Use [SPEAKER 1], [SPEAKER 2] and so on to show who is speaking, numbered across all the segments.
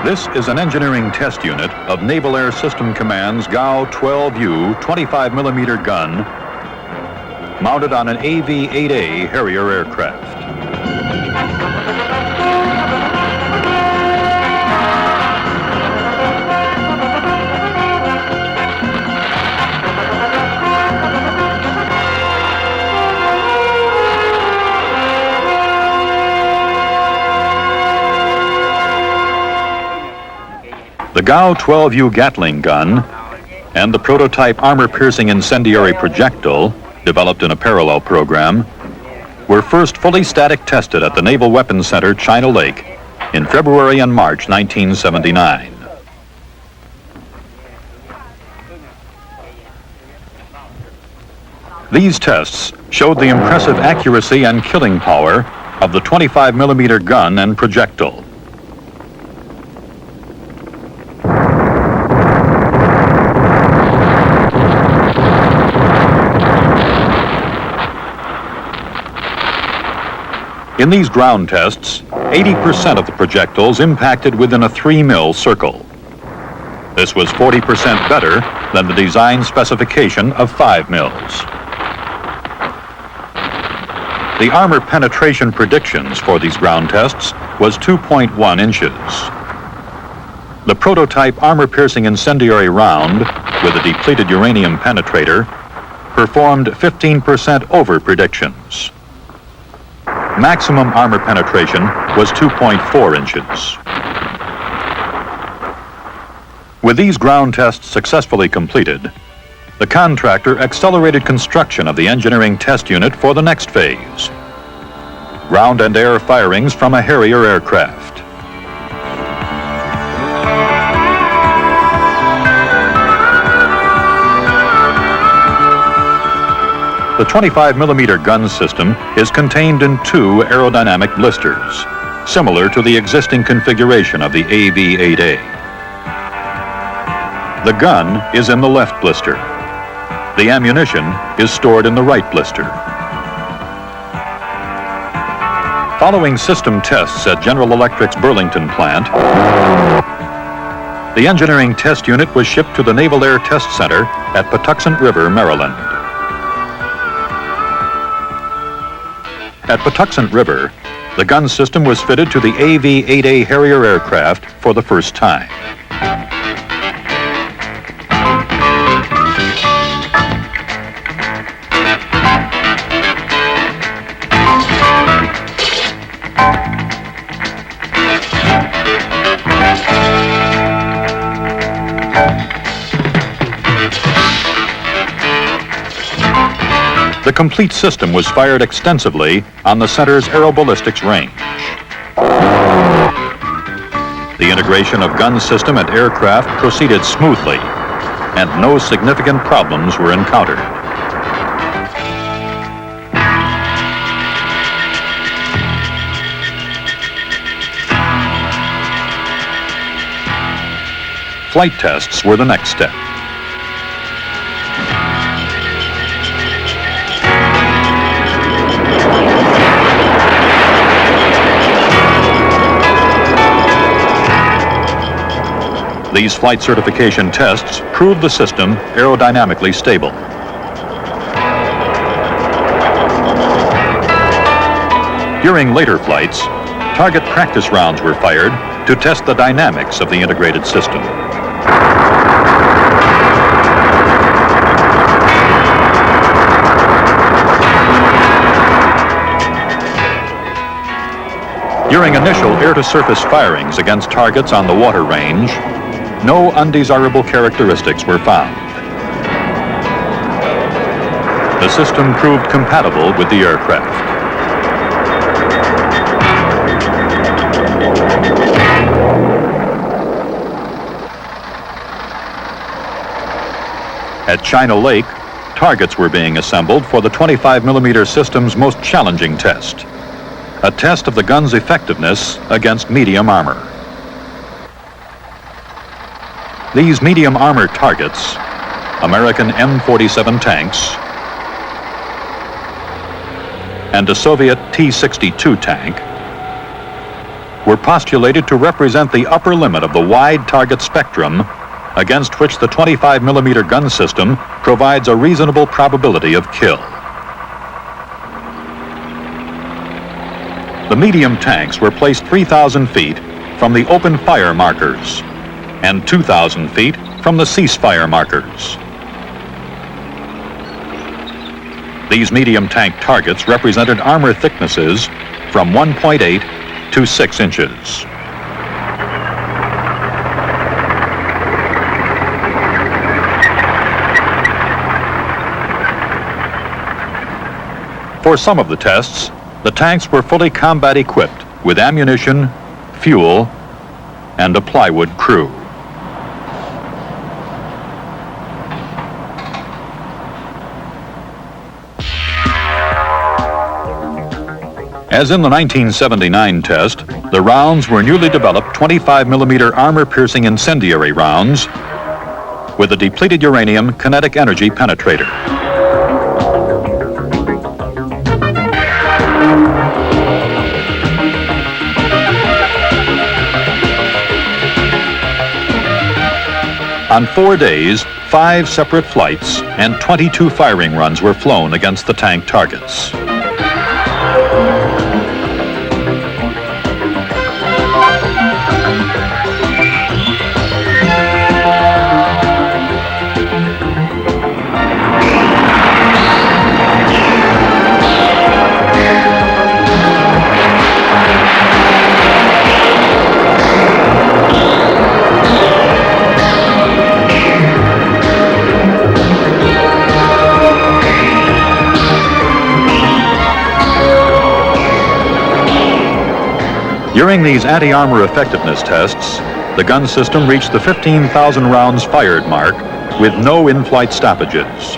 [SPEAKER 1] This is an engineering test unit of Naval Air System Command's GAU-12U 25mm gun mounted on an AV-8A Harrier aircraft. The GAU-12U Gatling gun and the prototype armor-piercing incendiary projectile, developed in a parallel program, were first fully static tested at the Naval Weapons Center, China Lake, in February and March 1979. These tests showed the impressive accuracy and killing power of the 25mm gun and projectile. In these ground tests, 80% of the projectiles impacted within a 3 mil circle. This was 40% better than the design specification of 5 mils. The armor penetration predictions for these ground tests was 2.1 inches. The prototype armor-piercing incendiary round with a depleted uranium penetrator performed 15% over predictions. Maximum armor penetration was 2.4 inches. With these ground tests successfully completed, the contractor accelerated construction of the engineering test unit for the next phase: ground and air firings from a Harrier aircraft. The 25mm gun system is contained in 2 aerodynamic blisters, similar to the existing configuration of the AV-8A. The gun is in the left blister. The ammunition is stored in the right blister. Following system tests at General Electric's Burlington plant, the engineering test unit was shipped to the Naval Air Test Center at Patuxent River, Maryland. At Patuxent River, the gun system was fitted to the AV-8A Harrier aircraft for the first time. The complete system was fired extensively on the center's aeroballistics range. The integration of gun system and aircraft proceeded smoothly, and no significant problems were encountered. Flight tests were the next step. These flight certification tests proved the system aerodynamically stable. During later flights, target practice rounds were fired to test the dynamics of the integrated system. During initial air-to-surface firings against targets on the water range, no undesirable characteristics were found. The system proved compatible with the aircraft. At China Lake, targets were being assembled for the 25mm system's most challenging test, a test of the gun's effectiveness against medium armor. These medium armor targets, American M47 tanks and a Soviet T-62 tank, were postulated to represent the upper limit of the wide target spectrum against which the 25mm gun system provides a reasonable probability of kill. The medium tanks were placed 3,000 feet from the open fire markers and 2,000 feet from the ceasefire markers. These medium tank targets represented armor thicknesses from 1.8 to 6 inches. For some of the tests, the tanks were fully combat equipped with ammunition, fuel, and a plywood crew. As in the 1979 test, the rounds were newly developed 25mm armor-piercing incendiary rounds with a depleted uranium kinetic energy penetrator. On 4 days, 5 separate flights and 22 firing runs were flown against the tank targets. During these anti-armor effectiveness tests, the gun system reached the 15,000 rounds fired mark with no in-flight stoppages.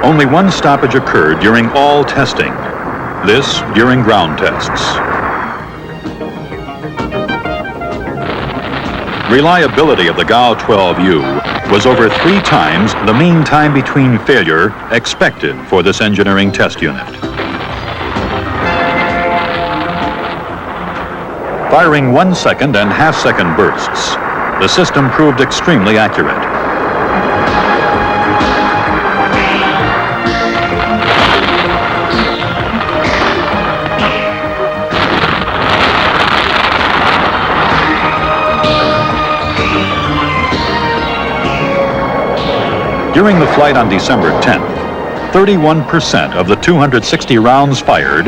[SPEAKER 1] Only one stoppage occurred during all testing, this during ground tests. Reliability of the GAU-12U was over 3 times the mean time between failure expected for this engineering test unit. Firing 1 second and half-second bursts, the system proved extremely accurate. During the flight on December 10th, 31% of the 260 rounds fired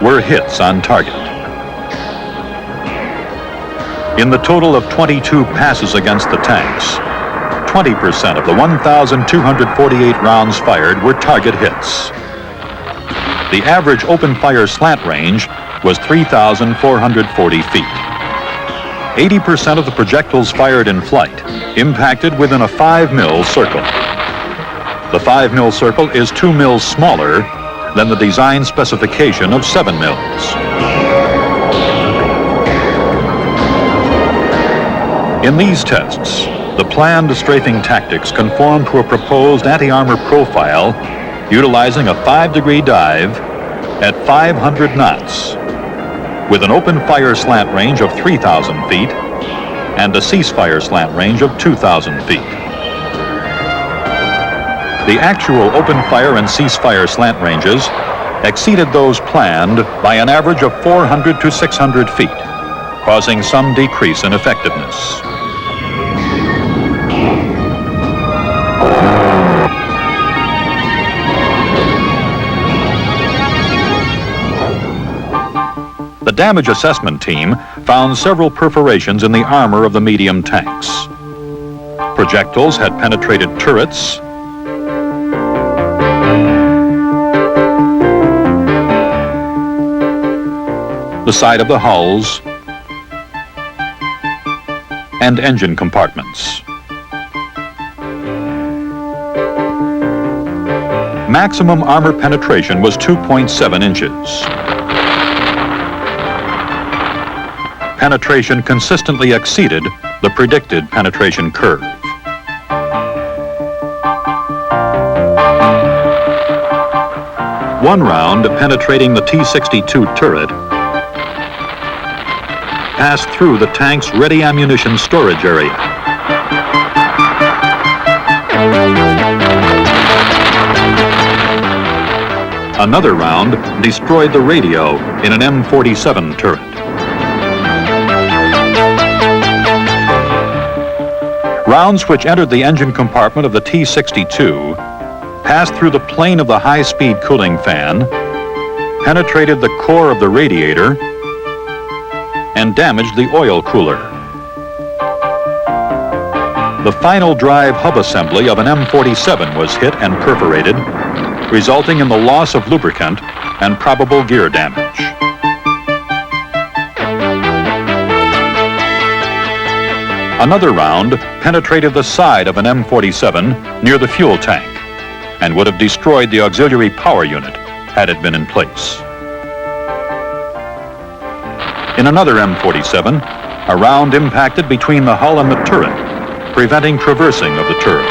[SPEAKER 1] were hits on target. In the total of 22 passes against the tanks, 20% of the 1,248 rounds fired were target hits. The average open fire slant range was 3,440 feet. 80% of the projectiles fired in flight impacted within a 5 mil circle. The 5 mil circle is 2 mils smaller than the design specification of 7 mils. In these tests, the planned strafing tactics conform to a proposed anti-armor profile utilizing a 5-degree dive at 500 knots with an open fire slant range of 3,000 feet and a ceasefire slant range of 2,000 feet. The actual open fire and ceasefire slant ranges exceeded those planned by an average of 400 to 600 feet, causing some decrease in effectiveness. The damage assessment team found several perforations in the armor of the medium tanks. Projectiles had penetrated turrets, the side of the hulls, and engine compartments. Maximum armor penetration was 2.7 inches. Penetration consistently exceeded the predicted penetration curve. One round penetrating the T-62 turret passed through the tank's ready ammunition storage area. Another round destroyed the radio in an M47 turret. Rounds which entered the engine compartment of the T-62 passed through the plane of the high-speed cooling fan, penetrated the core of the radiator, and damaged the oil cooler. The final drive hub assembly of an M47 was hit and perforated, resulting in the loss of lubricant and probable gear damage. Another round penetrated the side of an M47 near the fuel tank and would have destroyed the auxiliary power unit had it been in place. In another M47, a round impacted between the hull and the turret, preventing traversing of the turret.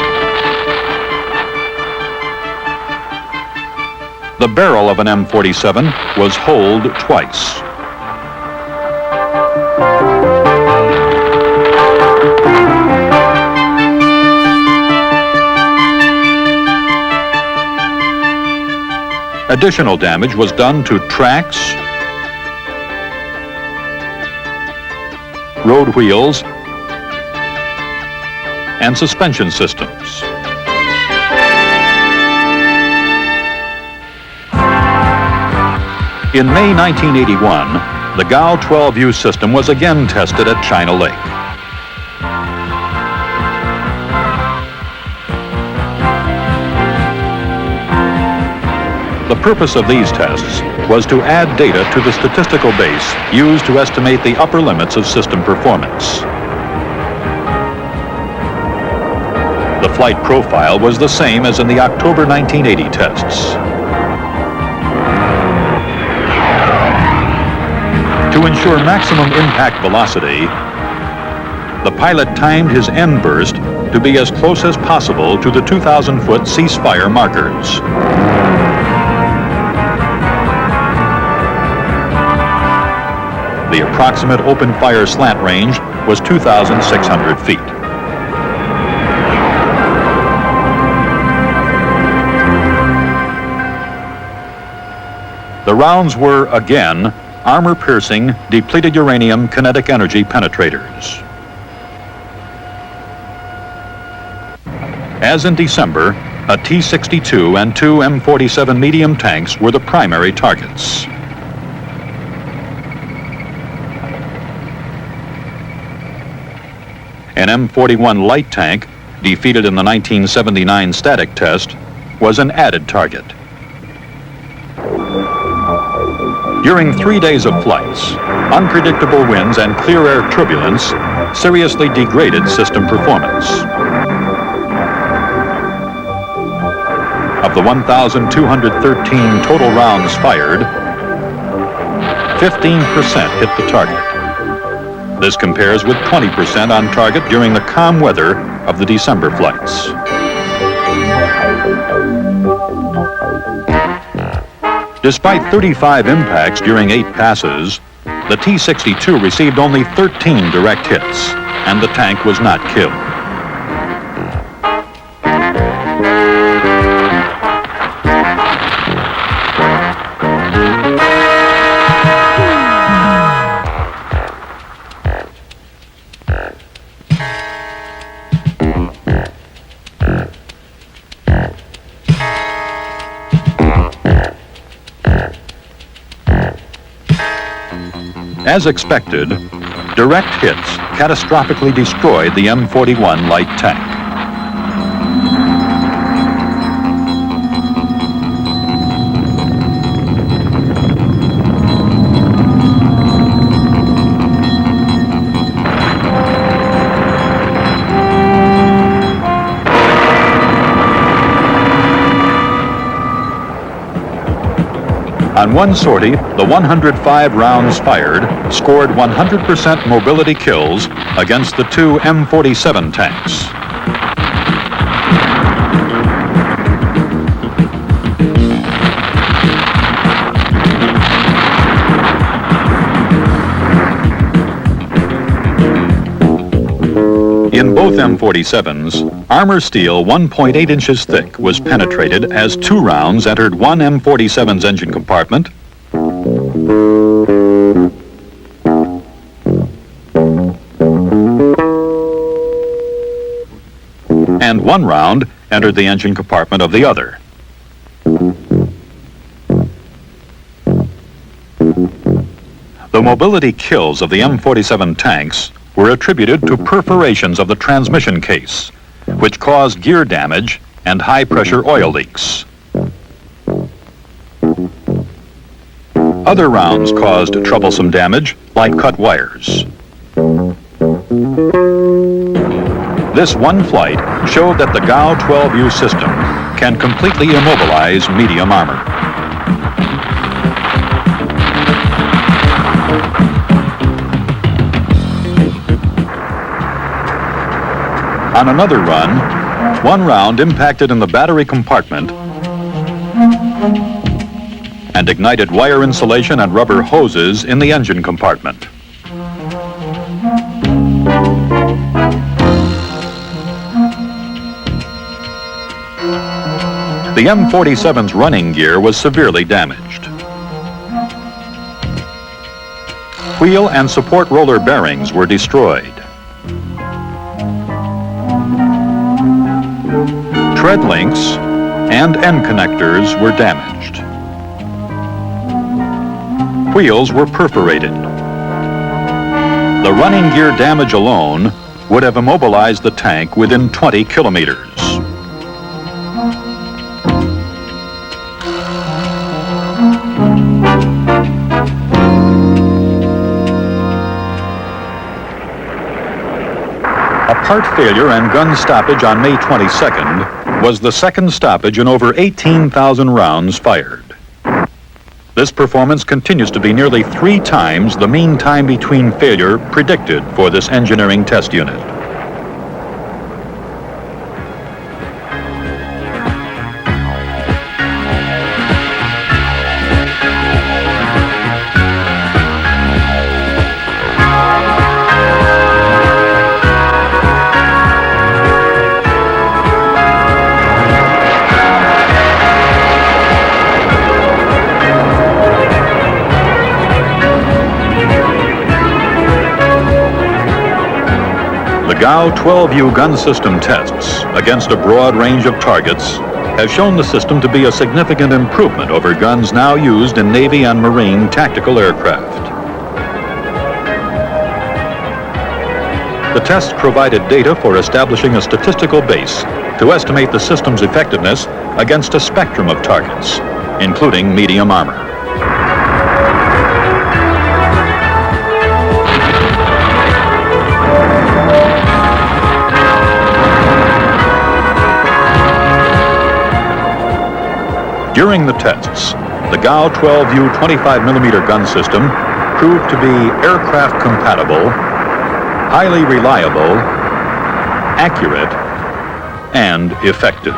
[SPEAKER 1] The barrel of an M47 was holed twice. Additional damage was done to tracks, road wheels, and suspension systems. In May 1981, the GAU-12U system was again tested at China Lake. The purpose of these tests was to add data to the statistical base used to estimate the upper limits of system performance. The flight profile was the same as in the October 1980 tests. To ensure maximum impact velocity, the pilot timed his end burst to be as close as possible to the 2,000-foot ceasefire markers. The approximate open fire slant range was 2,600 feet. The rounds were, again, armor-piercing, depleted uranium kinetic energy penetrators. As in December, a T-62 and two M47 medium tanks were the primary targets. An M41 light tank, defeated in the 1979 static test, was an added target. During 3 days of flights, unpredictable winds and clear air turbulence seriously degraded system performance. Of the 1,213 total rounds fired, 15% hit the target. This compares with 20% on target during the calm weather of the December flights. Despite 35 impacts during 8 passes, the T-62 received only 13 direct hits, and the tank was not killed. As expected, direct hits catastrophically destroyed the M41 light tank. On one sortie, the 105 rounds fired scored 100% mobility kills against the two M47 tanks. On both M47s, armor steel 1.8 inches thick was penetrated as 2 rounds entered one M47's engine compartment and 1 round entered the engine compartment of the other. The mobility kills of the M47 tanks were attributed to perforations of the transmission case, which caused gear damage and high-pressure oil leaks. Other rounds caused troublesome damage, like cut wires. This one flight showed that the GAU-12U system can completely immobilize medium armor. On another run, 1 round impacted in the battery compartment and ignited wire insulation and rubber hoses in the engine compartment. The M47's running gear was severely damaged. Wheel and support roller bearings were destroyed. Tread links and end connectors were damaged. Wheels were perforated. The running gear damage alone would have immobilized the tank within 20 kilometers. A part failure and gun stoppage on May 22nd was the second stoppage in over 18,000 rounds fired. This performance continues to be nearly 3 times the mean time between failure predicted for this engineering test unit. The GAU-12U gun system tests against a broad range of targets have shown the system to be a significant improvement over guns now used in Navy and Marine tactical aircraft. The tests provided data for establishing a statistical base to estimate the system's effectiveness against a spectrum of targets, including medium armor. During the tests, the GAU-12U 25mm gun system proved to be aircraft compatible, highly reliable, accurate, and effective.